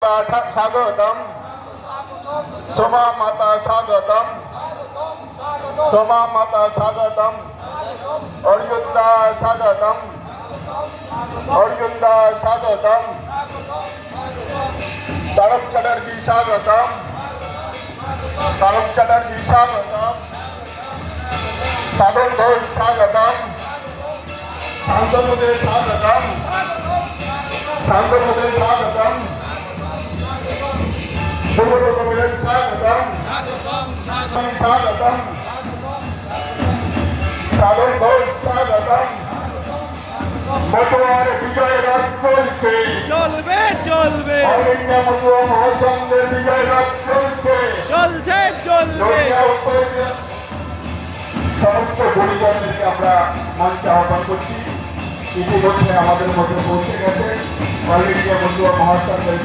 स्वागतम सोमा माता स्वागतम सोमा माता स्वागतम अर्जुनदा स्वागतम अर्जुनदा स्वागतम तारक चटर्जी स्वागतम तारक चटर्जी स्वागतम साधन घोष स्वागतम शांतनुदे स्वागतम शांतनुदे स्वागतम स्वागतम स्वागतम साधन घोष स्वागतम মতুয়ার বিজয় রাত চলছে চলবে চলবে অল ইন্ডিয়া মতুয়া মহাসংঘের বিজয় রাত চলছে চলছে চলবে সমস্ত পরিজনদেরকে আমরা মঞ্চে আহ্বান করছি। ইতিমধ্যে আমাদের মধ্যে পৌঁছে গেছে অল ইন্ডিয়া মতুয়া মহাসংঘের